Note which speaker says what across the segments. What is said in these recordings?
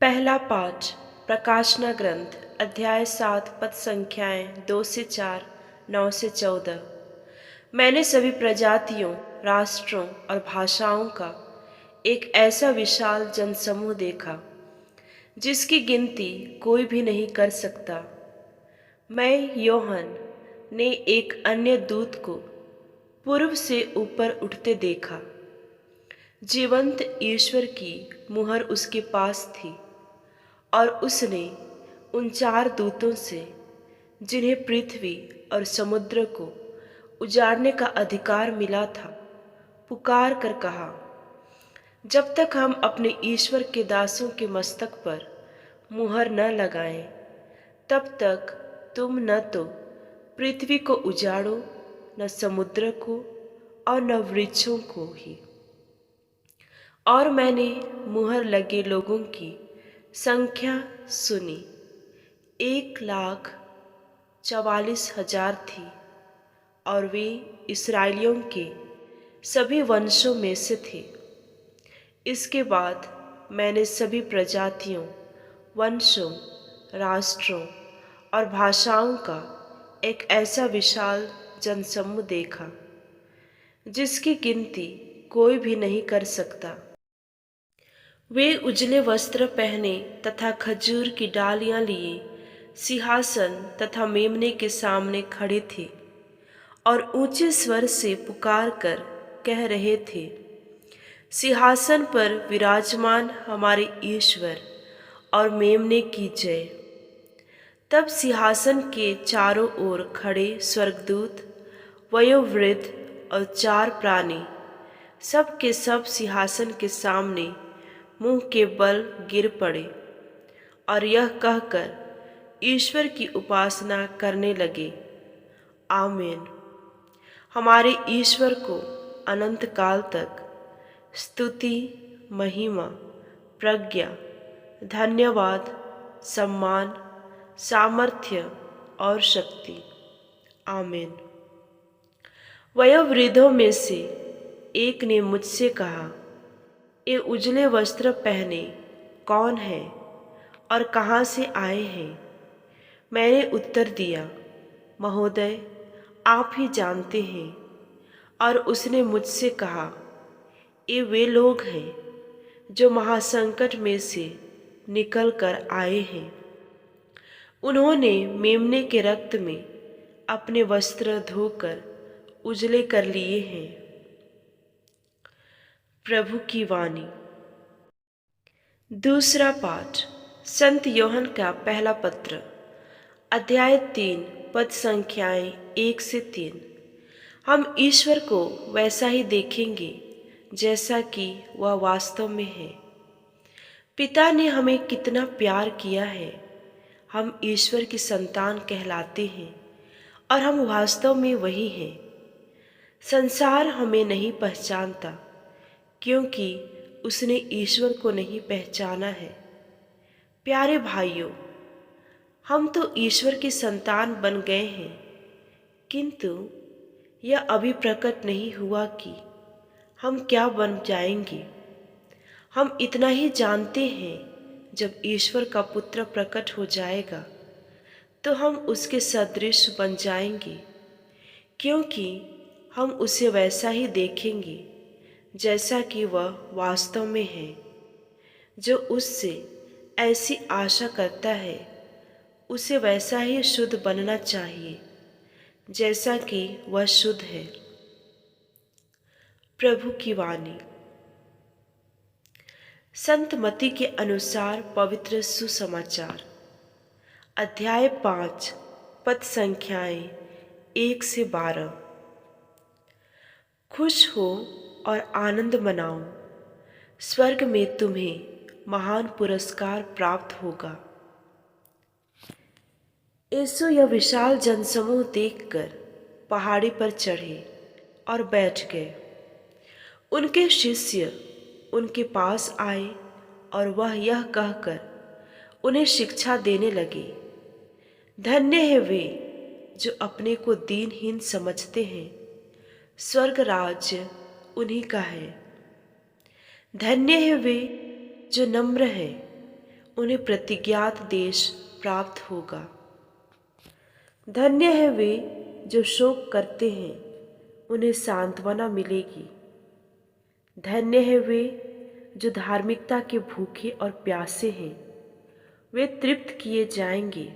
Speaker 1: पहला पाठ प्रकाशना ग्रंथ अध्याय 7 पद संख्याएं 2 से 4, 9 से 14। मैंने सभी प्रजातियों, राष्ट्रों और भाषाओं का एक ऐसा विशाल जनसमूह देखा जिसकी गिनती कोई भी नहीं कर सकता। मैं योहन ने एक अन्य दूत को पूर्व से ऊपर उठते देखा। जीवंत ईश्वर की मुहर उसके पास थी और उसने उन 4 दूतों से, जिन्हें पृथ्वी और समुद्र को उजाड़ने का अधिकार मिला था, पुकार कर कहा, जब तक हम अपने ईश्वर के दासों के मस्तक पर मुहर न लगाएं, तब तक तुम न तो पृथ्वी को उजाड़ो, न समुद्र को और न वृक्षों को ही। और मैंने मुहर लगे लोगों की संख्या सुनी, 1,44,000 थी, और वे इस्राएलियों के सभी वंशों में से थे। इसके बाद मैंने सभी प्रजातियों, वंशों, राष्ट्रों और भाषाओं का एक ऐसा विशाल जनसमूह देखा जिसकी गिनती कोई भी नहीं कर सकता। वे उजले वस्त्र पहने तथा खजूर की डालियां लिए सिंहासन तथा मेमने के सामने खड़े थे और ऊंचे स्वर से पुकार कर कह रहे थे, सिंहासन पर विराजमान हमारे ईश्वर और मेमने की जय। तब सिंहासन के चारों ओर खड़े स्वर्गदूत, वयोवृद्ध और 4 प्राणी सब के सब सिंहासन के सामने मुंह के बल गिर पड़े और यह कहकर ईश्वर की उपासना करने लगे, आमीन। हमारे ईश्वर को अनंत काल तक स्तुति, महिमा, प्रज्ञा, धन्यवाद, सम्मान, सामर्थ्य और शक्ति, आमीन। वयोवृद्धों में से एक ने मुझसे कहा, ये उजले वस्त्र पहने कौन है और कहाँ से आए हैं? मैंने उत्तर दिया, महोदय, आप ही जानते हैं। और उसने मुझसे कहा, ये वे लोग हैं जो महासंकट में से निकल कर आए हैं। उन्होंने मेमने के रक्त में अपने वस्त्र धोकर उजले कर लिए हैं। प्रभु की वाणी। दूसरा पाठ संत योहन का पहला पत्र अध्याय 3 पद संख्याएं 1 से 3। हम ईश्वर को वैसा ही देखेंगे जैसा कि वह वास्तव में है। पिता ने हमें कितना प्यार किया है, हम ईश्वर की संतान कहलाते हैं और हम वास्तव में वही हैं। संसार हमें नहीं पहचानता क्योंकि उसने ईश्वर को नहीं पहचाना है। प्यारे भाइयों, हम तो ईश्वर की संतान बन गए हैं, किंतु यह अभी प्रकट नहीं हुआ कि हम क्या बन जाएंगे। हम इतना ही जानते हैं, जब ईश्वर का पुत्र प्रकट हो जाएगा तो हम उसके सदृश बन जाएंगे, क्योंकि हम उसे वैसा ही देखेंगे जैसा कि वह वास्तव में है। जो उससे ऐसी आशा करता है, उसे वैसा ही शुद्ध बनना चाहिए जैसा कि वह शुद्ध है। प्रभु की वाणी। संत मत्ती के अनुसार पवित्र सुसमाचार अध्याय 5 पद संख्याएं 1 से 12। खुश हो और आनंद मनाओ, स्वर्ग में तुम्हें महान पुरस्कार प्राप्त होगा। यीशु यह विशाल जनसमूह देखकर पहाड़ी पर चढ़े और बैठ गए। उनके शिष्य उनके पास आए और वह यह कहकर उन्हें शिक्षा देने लगे, धन्य है वे जो अपने को दीनहीन समझते हैं, स्वर्ग राज्य उन्हीं का है। धन्य है वे जो नम्र हैं, उन्हें प्रतिज्ञात देश प्राप्त होगा। धन्य है वे जो शोक करते हैं, उन्हें सांत्वना मिलेगी। धन्य है वे जो धार्मिकता के भूखे और प्यासे हैं, वे तृप्त किए जाएंगे।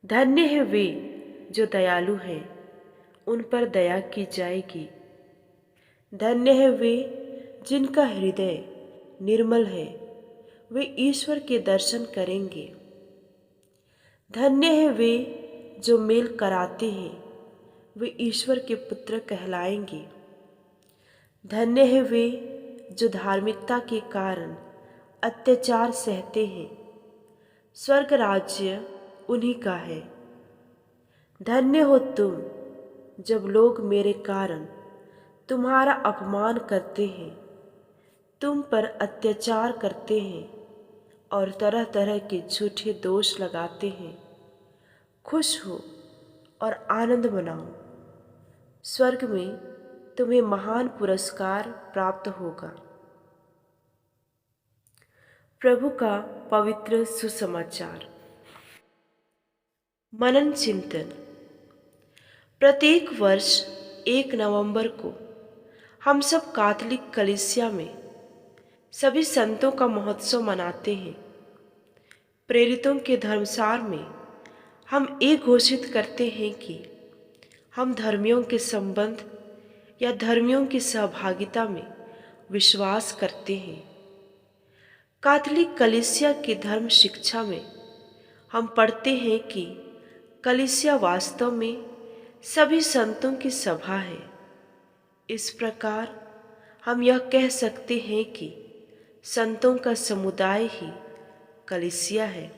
Speaker 1: धन्य है वे जो दयालु हैं, उन पर दया की जाएगी। धन्य है वे जिनका हृदय निर्मल है, वे ईश्वर के दर्शन करेंगे। धन्य है वे जो मेल कराते हैं, वे ईश्वर के पुत्र कहलाएंगे। धन्य है वे जो धार्मिकता के कारण अत्याचार सहते हैं, स्वर्ग राज्य उन्हीं का है। धन्य हो तुम जब लोग मेरे कारण तुम्हारा अपमान करते हैं, तुम पर अत्याचार करते हैं और तरह तरह के झूठे दोष लगाते हैं। खुश हो और आनंद मनाओ, स्वर्ग में तुम्हें महान पुरस्कार प्राप्त होगा। प्रभु का पवित्र सुसमाचार। मनन चिंतन। प्रत्येक वर्ष 1 नवंबर को हम सब कैथोलिक कलीसिया में सभी संतों का महोत्सव मनाते हैं। प्रेरितों के धर्मसार में हम ये घोषित करते हैं कि हम धर्मियों के संबंध या धर्मियों की सहभागिता में विश्वास करते हैं। कैथोलिक कलीसिया की धर्म शिक्षा में हम पढ़ते हैं कि कलीसिया वास्तव में सभी संतों की सभा है। इस प्रकार हम यह कह सकते हैं कि संतों का समुदाय ही कलीसिया है।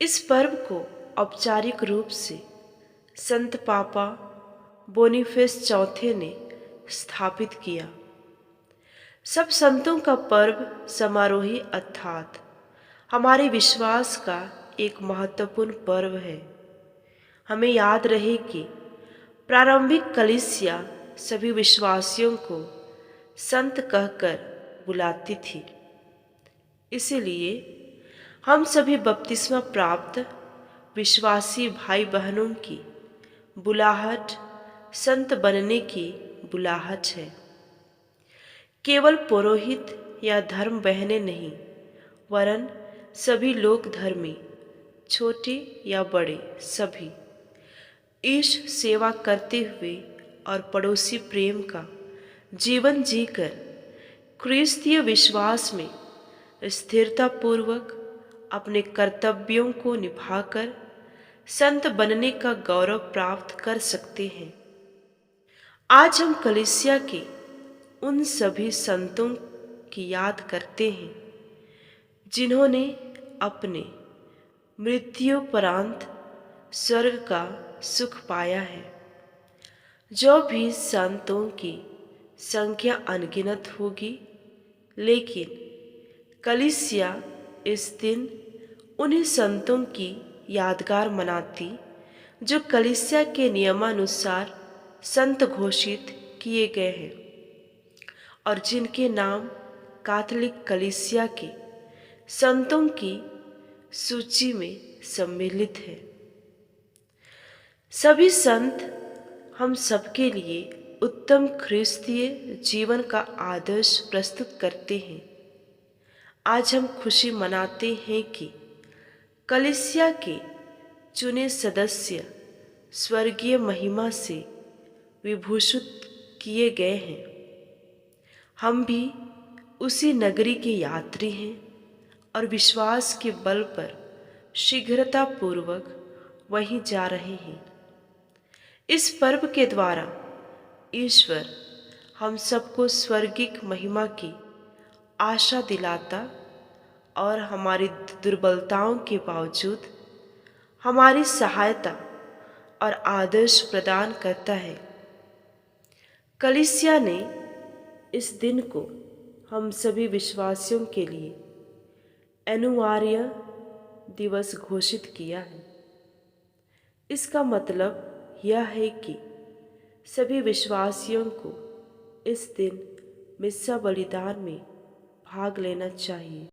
Speaker 1: इस पर्व को औपचारिक रूप से संत पापा बोनीफेस चौथे ने स्थापित किया। सब संतों का पर्व समारोही अर्थात हमारे विश्वास का एक महत्वपूर्ण पर्व है। हमें याद रहे कि प्रारंभिक कलीसिया सभी विश्वासियों को संत कहकर बुलाती थी। इसलिए हम सभी बपतिस्मा प्राप्त विश्वासी भाई बहनों की बुलाहट संत बनने की बुलाहट है। केवल पुरोहित या धर्म बहनें नहीं, वरन सभी लोग धर्मी, छोटे या बड़े, सभी ईश सेवा करते हुए और पड़ोसी प्रेम का जीवन जीकर क्रिस्तीय विश्वास में स्थिरता पूर्वक अपने कर्तव्यों को निभाकर संत बनने का गौरव प्राप्त कर सकते हैं। आज हम कलीसिया के उन सभी संतों की याद करते हैं जिन्होंने अपने मृत्युपरांत स्वर्ग का सुख पाया है। जो भी संतों की संख्या अनगिनत होगी, लेकिन कलीसिया इस दिन उन्हीं संतों की यादगार मनाती जो कलीसिया के नियमानुसार संत घोषित किए गए हैं और जिनके नाम कैथोलिक कलीसिया के संतों की सूची में सम्मिलित है। सभी संत हम सबके लिए उत्तम ख्रिस्तीय जीवन का आदर्श प्रस्तुत करते हैं। आज हम खुशी मनाते हैं कि कलीसिया के चुने सदस्य स्वर्गीय महिमा से विभूषित किए गए हैं। हम भी उसी नगरी के यात्री हैं और विश्वास के बल पर शीघ्रता पूर्वक वहीं जा रहे हैं। इस पर्व के द्वारा ईश्वर हम सबको स्वर्गिक महिमा की आशा दिलाता और हमारी दुर्बलताओं के बावजूद हमारी सहायता और आदर्श प्रदान करता है। कलीसिया ने इस दिन को हम सभी विश्वासियों के लिए अनिवार्य दिवस घोषित किया है। इसका मतलब यह है कि सभी विश्वासियों को इस दिन मिस्सा बलिदान में भाग लेना चाहिए।